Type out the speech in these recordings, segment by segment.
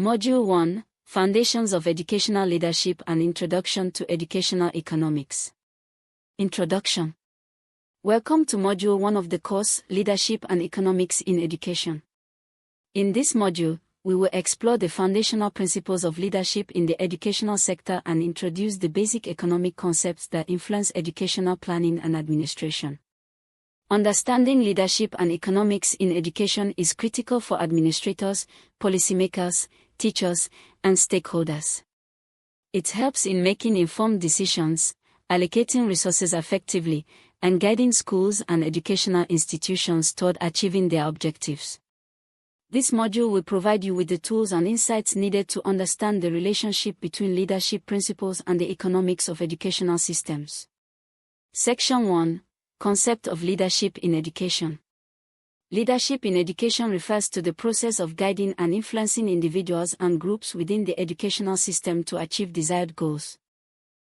Module 1, Foundations of Educational Leadership and Introduction to Educational Economics. Introduction. Welcome to Module 1 of the course, Leadership and Economics in Education. In this module, we will explore the foundational principles of leadership in the educational sector and introduce the basic economic concepts that influence educational planning and administration. Understanding leadership and economics in education is critical for administrators, policymakers, teachers, and stakeholders. It helps in making informed decisions, allocating resources effectively, and guiding schools and educational institutions toward achieving their objectives. This module will provide you with the tools and insights needed to understand the relationship between leadership principles and the economics of educational systems. Section 1. Concept of leadership in education. Leadership in education refers to the process of guiding and influencing individuals and groups within the educational system to achieve desired goals.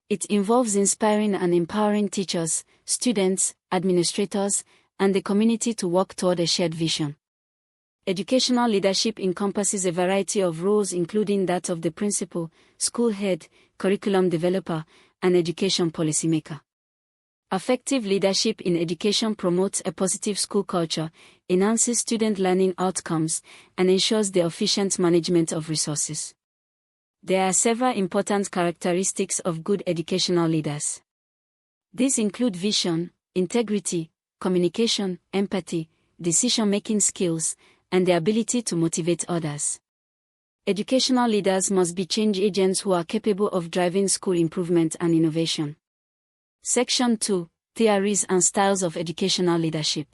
It involves inspiring and empowering teachers, students, administrators, and the community to work toward a shared vision. Educational leadership encompasses a variety of roles including that of the principal, school head, curriculum developer, and education policymaker. Effective leadership in education promotes a positive school culture, enhances student learning outcomes, and ensures the efficient management of resources. There are several important characteristics of good educational leaders. These include vision, integrity, communication, empathy, decision-making skills, and the ability to motivate others. Educational leaders must be change agents who are capable of driving school improvement and innovation. Section 2. Theories and Styles of Educational Leadership.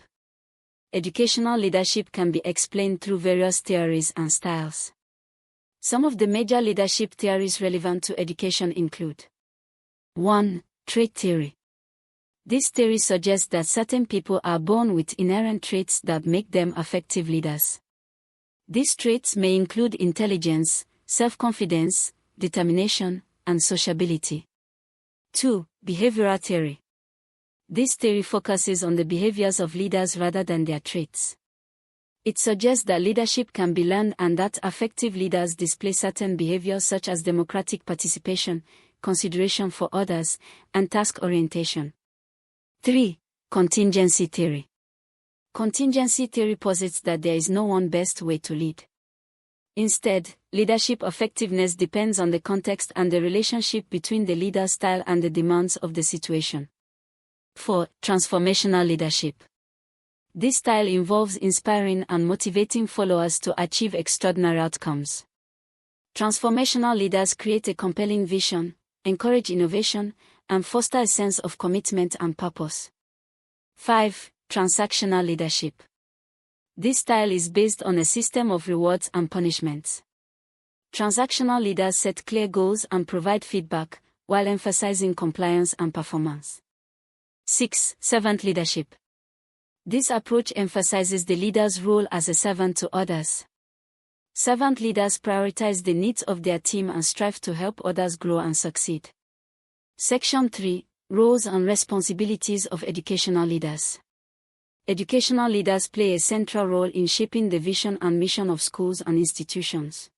Educational leadership can be explained through various theories and styles. Some of the major leadership theories relevant to education include 1. Trait theory. This theory suggests that certain people are born with inherent traits that make them effective leaders. These traits may include intelligence, self-confidence, determination, and sociability. 2. Behavioral theory. This theory focuses on the behaviors of leaders rather than their traits. It suggests that leadership can be learned and that effective leaders display certain behaviors such as democratic participation, consideration for others, and task orientation. 3. Contingency theory. Contingency theory posits that there is no one best way to lead. Instead, leadership effectiveness depends on the context and the relationship between the leader's style and the demands of the situation. 4. Transformational leadership. This style involves inspiring and motivating followers to achieve extraordinary outcomes. Transformational leaders create a compelling vision, encourage innovation, and foster a sense of commitment and purpose. 5. Transactional leadership. This style is based on a system of rewards and punishments. Transactional leaders set clear goals and provide feedback, while emphasizing compliance and performance. 6. Servant leadership. This approach emphasizes the leader's role as a servant to others. Servant leaders prioritize the needs of their team and strive to help others grow and succeed. Section 3. Roles and responsibilities of educational leaders. Educational leaders play a central role in shaping the vision and mission of schools and institutions.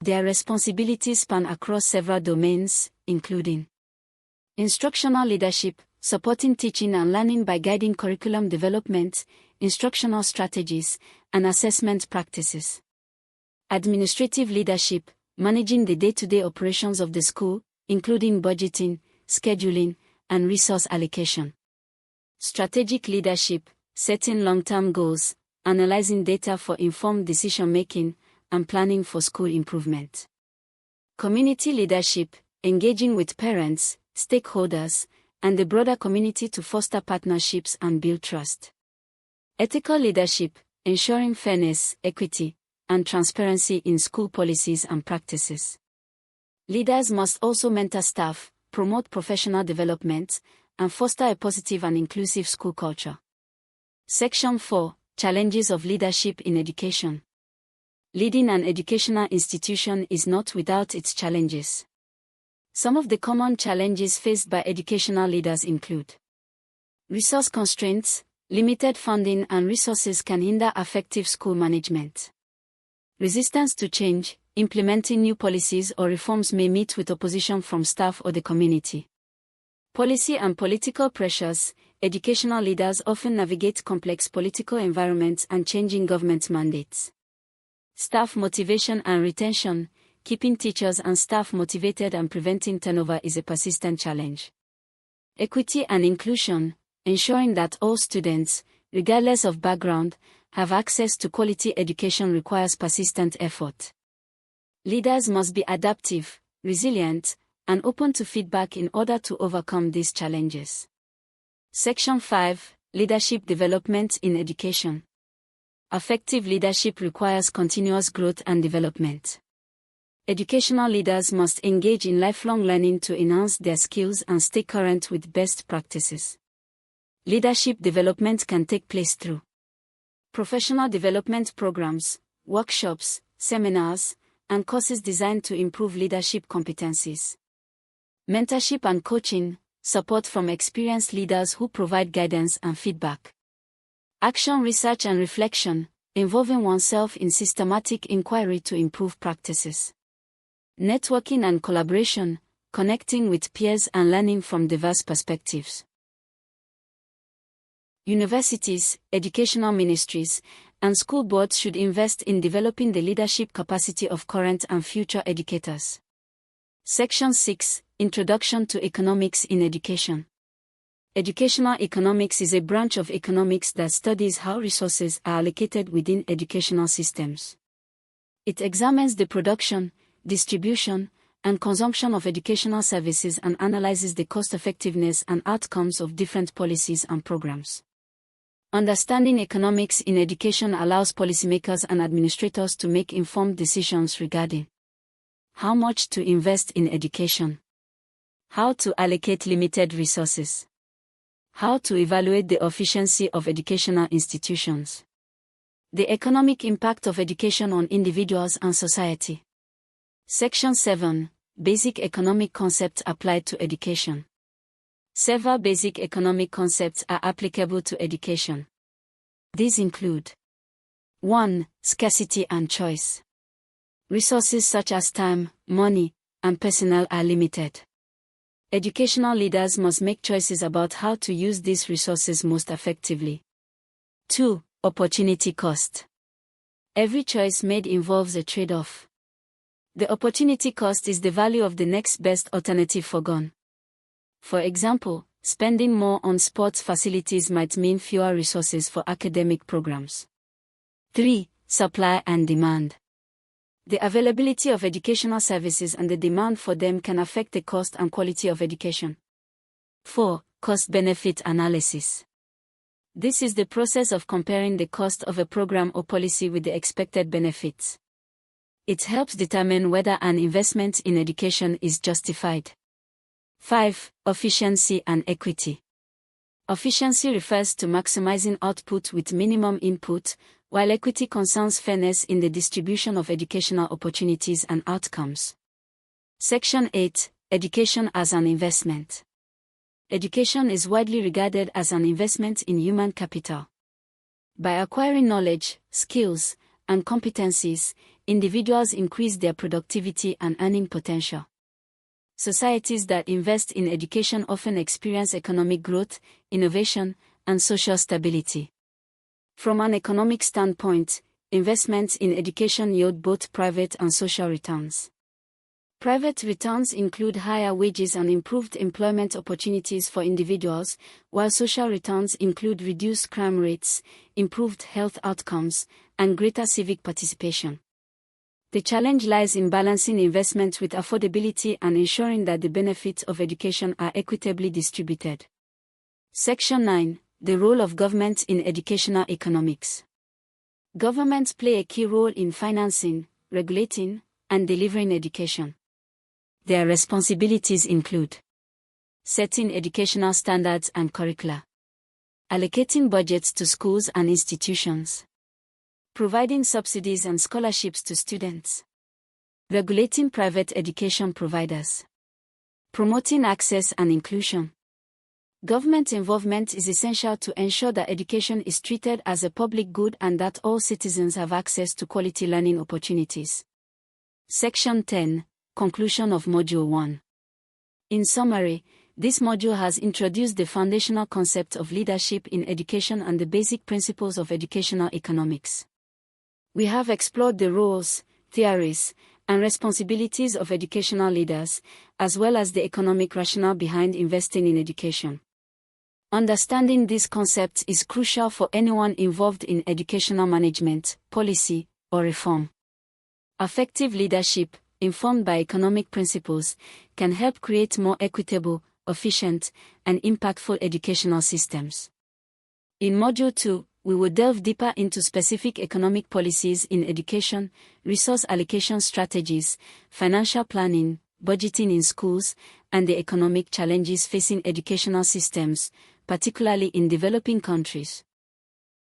Their responsibilities span across several domains, including instructional leadership, supporting teaching and learning by guiding curriculum development, instructional strategies, and assessment practices. Administrative leadership, managing the day-to-day operations of the school, including budgeting, scheduling, and resource allocation. Strategic leadership, setting long-term goals, analyzing data for informed decision-making, and planning for school improvement. Community leadership, engaging with parents, stakeholders, and the broader community to foster partnerships and build trust. Ethical leadership, ensuring fairness, equity, and transparency in school policies and practices. Leaders must also mentor staff, promote professional development, and foster a positive and inclusive school culture. Section 4. Challenges of leadership in education. Leading an educational institution is not without its challenges. Some of the common challenges faced by educational leaders include resource constraints. Limited funding and resources can hinder effective school management. Resistance to change. implementing new policies or reforms may meet with opposition from staff or the community. Policy and political pressures. Educational leaders often navigate complex political environments and changing government mandates. Staff motivation and retention. Keeping teachers and staff motivated and preventing turnover is a persistent challenge. Equity and inclusion. Ensuring that all students, regardless of background, have access to quality education requires persistent effort. Leaders must be adaptive, resilient, and open to feedback in order to overcome these challenges. Section 5. Leadership development in education. Effective leadership requires continuous growth and development. Educational leaders must engage in lifelong learning to enhance their skills and stay current with best practices. Leadership development can take place through professional development programs, workshops, seminars, and courses designed to improve leadership competencies. Mentorship and coaching, support from experienced leaders who provide guidance and feedback. Action research and reflection, involving oneself in systematic inquiry to improve practices. Networking and collaboration, connecting with peers and learning from diverse perspectives. Universities, educational ministries, and school boards should invest in developing the leadership capacity of current and future educators. Section 6. Introduction to Economics in Education. Educational economics is a branch of economics that studies how resources are allocated within educational systems. It examines the production, distribution, and consumption of educational services and analyzes the cost-effectiveness and outcomes of different policies and programs. Understanding economics in education allows policymakers and administrators to make informed decisions regarding how much to invest in education, how to allocate limited resources, how to evaluate the efficiency of educational institutions, the economic impact of education on individuals and society. Section 7. Basic economic concepts applied to education. Several basic economic concepts are applicable to education. These include 1. Scarcity and choice. Resources such as time, money, and personnel are limited. Educational leaders must make choices about how to use these resources most effectively. 2. Opportunity cost. Every choice made involves a trade-off. The opportunity cost is the value of the next best alternative foregone. For example, spending more on sports facilities might mean fewer resources for academic programs. 3. Supply and demand. The availability of educational services and the demand for them can affect the cost and quality of education. 4. Cost-benefit analysis. This is the process of comparing the cost of a program or policy with the expected benefits. It helps determine whether an investment in education is justified. 5. Efficiency and equity. Efficiency refers to maximizing output with minimum input, while equity concerns fairness in the distribution of educational opportunities and outcomes. Section 8. Education as an investment. Education is widely regarded as an investment in human capital. By acquiring knowledge, skills, and competencies, individuals increase their productivity and earning potential. Societies that invest in education often experience economic growth, innovation, and social stability. From an economic standpoint, investments in education yield both private and social returns. Private returns include higher wages and improved employment opportunities for individuals, while social returns include reduced crime rates, improved health outcomes, and greater civic participation. The challenge lies in balancing investment with affordability and ensuring that the benefits of education are equitably distributed. Section 9. The role of government in educational economics. Governments play a key role in financing, regulating, and delivering education. Their responsibilities include setting educational standards and curricula, allocating budgets to schools and institutions, providing subsidies and scholarships to students, regulating private education providers, promoting access and inclusion. Government involvement is essential to ensure that education is treated as a public good and that all citizens have access to quality learning opportunities. Section 10, Conclusion of Module 1. In summary, this module has introduced the foundational concept of leadership in education and the basic principles of educational economics. We have explored the roles, theories, and responsibilities of educational leaders, as well as the economic rationale behind investing in education. Understanding these concepts is crucial for anyone involved in educational management, policy, or reform. Effective leadership, informed by economic principles, can help create more equitable, efficient, and impactful educational systems. In Module 2, we will delve deeper into specific economic policies in education, resource allocation strategies, financial planning, budgeting in schools, and the economic challenges facing educational systems, particularly in developing countries.